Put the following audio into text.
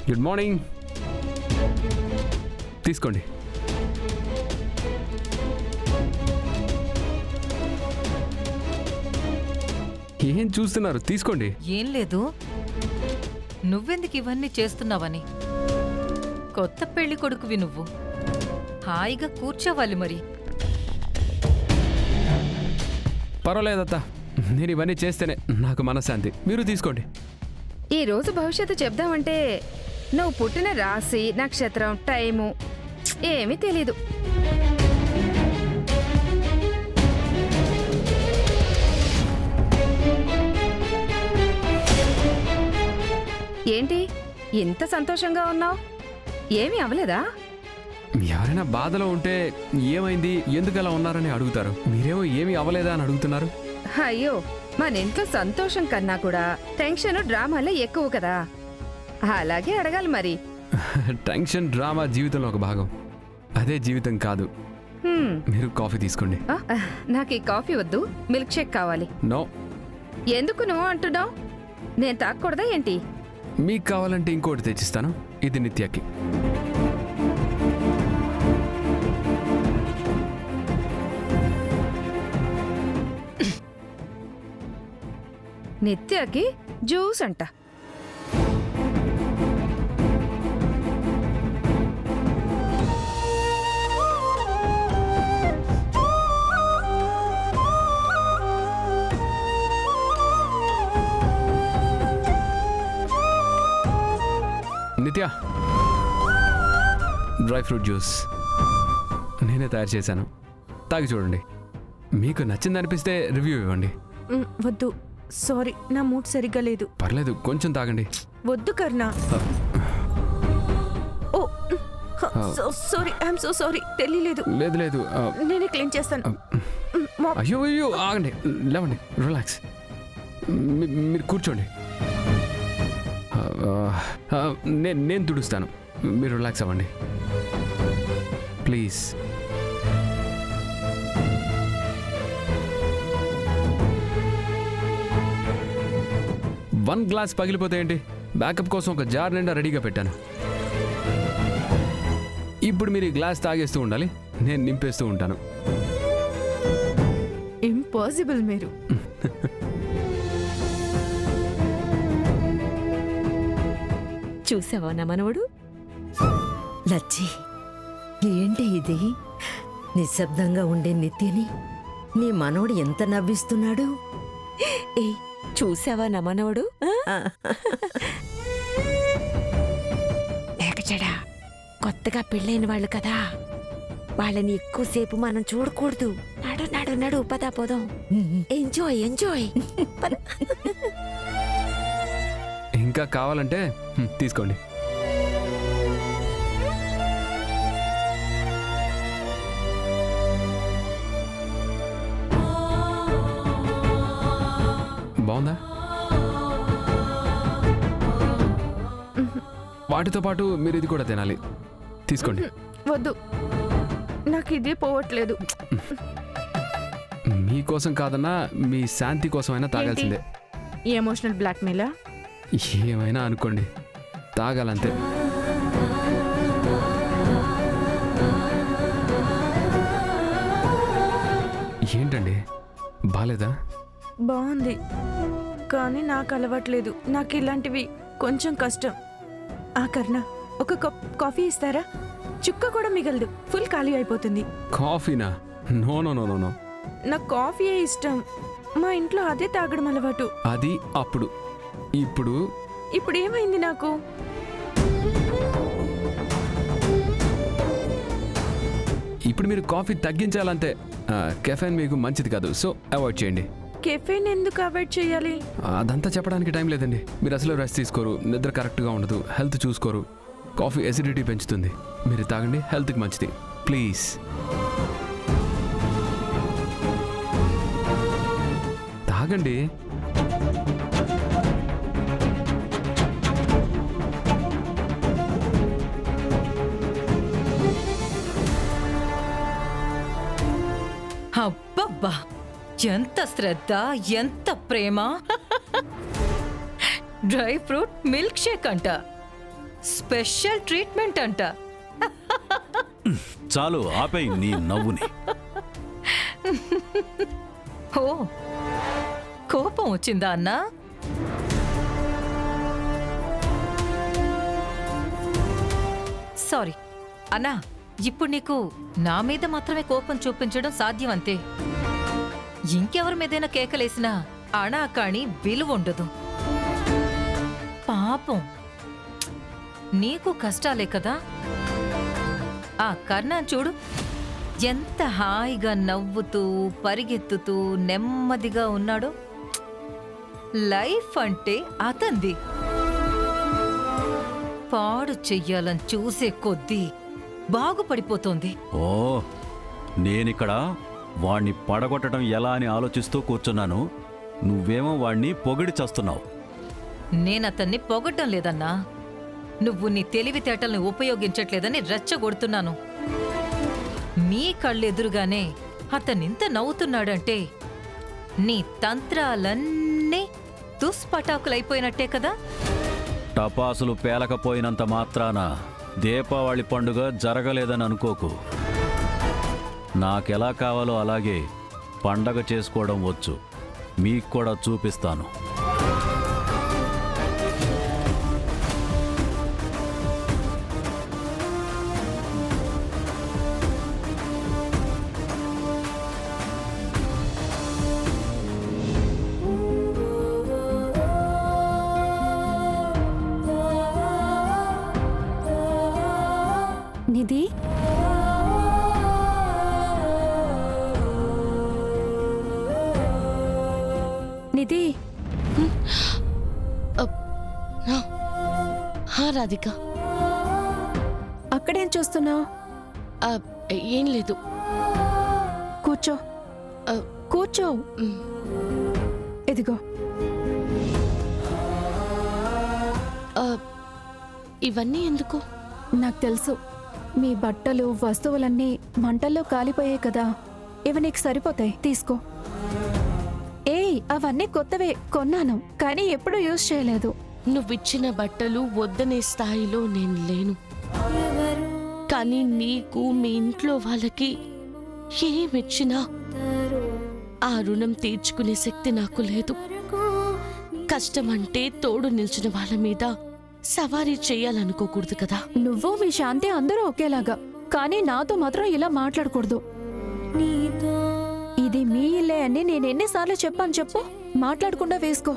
Good morning. తీసుకోండి. ఏం చూస్తున్నారు? తీసుకోండి. ఏం లేదు, నువ్వెందుకు ఇవన్నీ చేస్తున్నావని. కొత్త పెళ్లి కొడుకువి నువ్వు, హాయిగా కూర్చోవాలి మరి. పర్వాలేదత్త, నేను ఇవన్నీ చేస్తేనే నాకు మనశ్శాంతి. మీరు తీసుకోండి. ఈ రోజు భవిష్యత్తు చెప్దామంటే నువ్వు పుట్టిన రాశి, నక్షత్రం, టైము ఏమీ తెలీదు. ఏంటి ఇంత సంతోషంగా ఉన్నావు? ఏమీ అవలేదా? ఎవరైనా బాధలో ఉంటే ఏమైంది, ఎందుకు అలా ఉన్నారని అడుగుతారు. మీరేమో ఏమీ అవ్వలేదా అని అడుగుతున్నారు. అయ్యో, మన ఇంట్లో సంతోషం కన్నా కూడా టెన్షన్, డ్రామాలే ఎక్కువ కదా, అలాగే అడగాలి మరి. టెన్షన్, డ్రామా జీవితంలో ఒక భాగం, అదే జీవితం కాదు. మీరు కాఫీ తీసుకోండి. నాకు ఈ కాఫీ వద్దు, మిల్క్ షేక్ కావాలి. నో. ఎందుకు నువ్వు అంటున్నావు? నేను తాగకూడదా ఏంటి? మీకు కావాలంటే ఇంకోటి తెచ్చిస్తాను. ఇది నిత్యకి. నిత్యకి జ్యూస్ అంట. నిత్య, డ్రై ఫ్రూట్ జ్యూస్ నేనే తయారు చేశాను. తాగి చూడండి. మీకు నచ్చిందనిపిస్తే రివ్యూ ఇవ్వండి. వద్దు, సారీ, నా మూడ్ సరిగ్గా లేదు. పర్లేదు, కొంచెం తాగండి. వద్దు కర్ణ. ఓ సారీ, ఐఎమ్ సో సారీ, తెలియలేదు. లేదు లేదు. నేనే క్లీన్ చేస్తాను. అయ్యో అయ్యో, ఆగండి, లేవండి, రిలాక్స్. మీరు కూర్చోండి. నేను తుడుస్తాను, మీరు రిలాక్స్ అవ్వండి ప్లీజ్. వన్ గ్లాస్ పగిలిపోతే ఏంటి, బ్యాకప్ కోసం ఒక జార్ నిండా రెడీగా పెట్టాను. ఇప్పుడు మీరు ఈ గ్లాస్ తాగేస్తూ ఉండాలి, నేను నింపేస్తూ ఉంటాను. ఇంపాసిబుల్ మీరు. చూసావా నా మనవడు? లచ్చి, ఏంటి ఇది? నిశ్శబ్దంగా ఉండే నిత్యని నీ మనవడు ఎంత నవ్విస్తున్నాడు. ఏ చూసావా నా మనవడు? లేకచడా, కొత్తగా పెళ్ళైన వాళ్ళు కదా, వాళ్ళని ఎక్కువసేపు మనం చూడకూడదు. నడు నడు నడు, పదా పోదాం. Enjoy enjoy. ఇంకా కావాలంటే తీసుకోండి. బాగుందా? వాటితో పాటు మీరు ఇది కూడా తినాలి. తీసుకోండి. వద్దు, నాకు ఇదే పోవట్లేదు. మీకోసం కాదన్నా మీ శాంతి కోసమైనా తాగాల్సిందే. ఈ ఎమోషనల్ బ్లాక్మెయిలా? ఏమైనా అనుకోండి, తాగాలంతే. ఏంటండి, బాలేదా? బాగుంది, కానీ నాకు అలవాట్లేదు. నాకు ఇలాంటివి కొంచెం కష్టం. ఆ కర్ణ, ఒక కప్ కాఫీ ఇస్తారా? చుక్క కూడా మిగలదు, ఫుల్ ఖాళీ అయిపోతుంది. కాఫీనా? No no no no no. నాకు కాఫీయే ఇష్టం. మా ఇంట్లో అదే తాగడం అలవాటు. అది అప్పుడు. ఇప్పుడు ఇప్పుడు ఏమైంది నాకు? ఇప్పుడు మీరు కాఫీ తగ్గించాలంతే. కెఫెన్ మీకు మంచిది కాదు, సో అవాయిడ్ చేయండి. కెఫెన్ ఎందుకు అవాయిడ్ చేయాలి? అదంతా చెప్పడానికి టైం లేదండి. మీరు అసలు రెస్ట్ తీసుకోరు, నిద్ర కరెక్ట్గా ఉండదు, హెల్త్ చూసుకోరు. కాఫీ ఎసిడిటీ పెంచుతుంది. మీరు తాగండి, హెల్త్కి మంచిది. ప్లీజ్. తాగండి. అబ్బబ్బా, ఎంత శ్రద్ధ, ఎంత ప్రేమ. డ్రై ఫ్రూట్ మిల్క్ షేక్ అంట. స్పెషల్ ట్రీట్మెంట్ అంట. చాలు ఆపేయ్ నీ నవ్వుని. ఓ, కోపం వచ్చిందా అన్నా? సారీ అన్నా, ఇప్పుడు నీకు నా మీద మాత్రమే కోపం చూపించడం సాధ్యం అంతే. ఇంకెవరి మీదైనా కేకలేసినా అనా కాని విలువ ఉండదు. పాపం నీకు కష్టాలే కదా. ఆ కర్ణ చూడు, ఎంత హాయిగా నవ్వుతూ పరిగెత్తుతూ నెమ్మదిగా ఉన్నాడో. లైఫ్ అంటే అతంది. పాడు చెయ్యాలని చూసే కొద్దీ బాగుపడిపోతోంది. ఓ, నేనిక్కడ వాణ్ణి పడగొట్టడం ఎలా అని ఆలోచిస్తూ కూర్చున్నాను. నువ్వేమో వాణ్ణి పొగిడి చేస్తున్నావు. నేనతన్ని పొగడ్డం లేదన్నా, నువ్వు నీ తెలివితేటల్ని ఉపయోగించట్లేదని రెచ్చగొడుతున్నాను. నీ కళ్ళెదురుగానే అతనింత నవ్వుతున్నాడంటే నీ తంత్రాలన్నీ దుస్పటాకులైపోయినట్టే కదా. టపాసులు పేలకపోయినంత మాత్రాన దీపావళి పండుగ జరగలేదని అనుకోకు. నాకెలా కావాలో అలాగే పండగ చేసుకోవడం వచ్చు. మీకు కూడా చూపిస్తాను. నిధి, నిధి. రాధిక, అక్కడేం చూస్తున్నావు? ఏం లేదు. కూర్చో, కూర్చో. ఇదిగో, ఇవన్నీ ఎందుకు? నాకు తెలుసు మీ బట్టలు వస్తువులన్నీ మంటల్లో కాలిపోయాయి కదా. ఇవి నీకు సరిపోతాయి, తీసుకో. ఏయ్, అవన్నీ కొత్తవే, కొన్నాను కానీ ఎప్పుడూ యూజ్ చేయలేదు. నువ్విచ్చిన బట్టలు వద్దనే స్థాయిలో నేను లేను. కానీ నీకు మీ ఇంట్లో వాళ్ళకి ఏమిచ్చినా ఆ రుణం తీర్చుకునే శక్తి నాకు లేదు. కష్టమంటే తోడు నిల్చిన వాళ్ళ మీద సవారీ చెయ్యాలనుకోకూడదు కదా. నువ్వు మీ శాంతి అందరూ ఒకేలాగా, కానీ నాతో మాత్రం ఇలా మాట్లాడకూడదు. ఇది మీ ఇల్లే అని నేను ఎన్నిసార్లు చెప్పాను చెప్పు. మాట్లాడకుండా వేసుకో.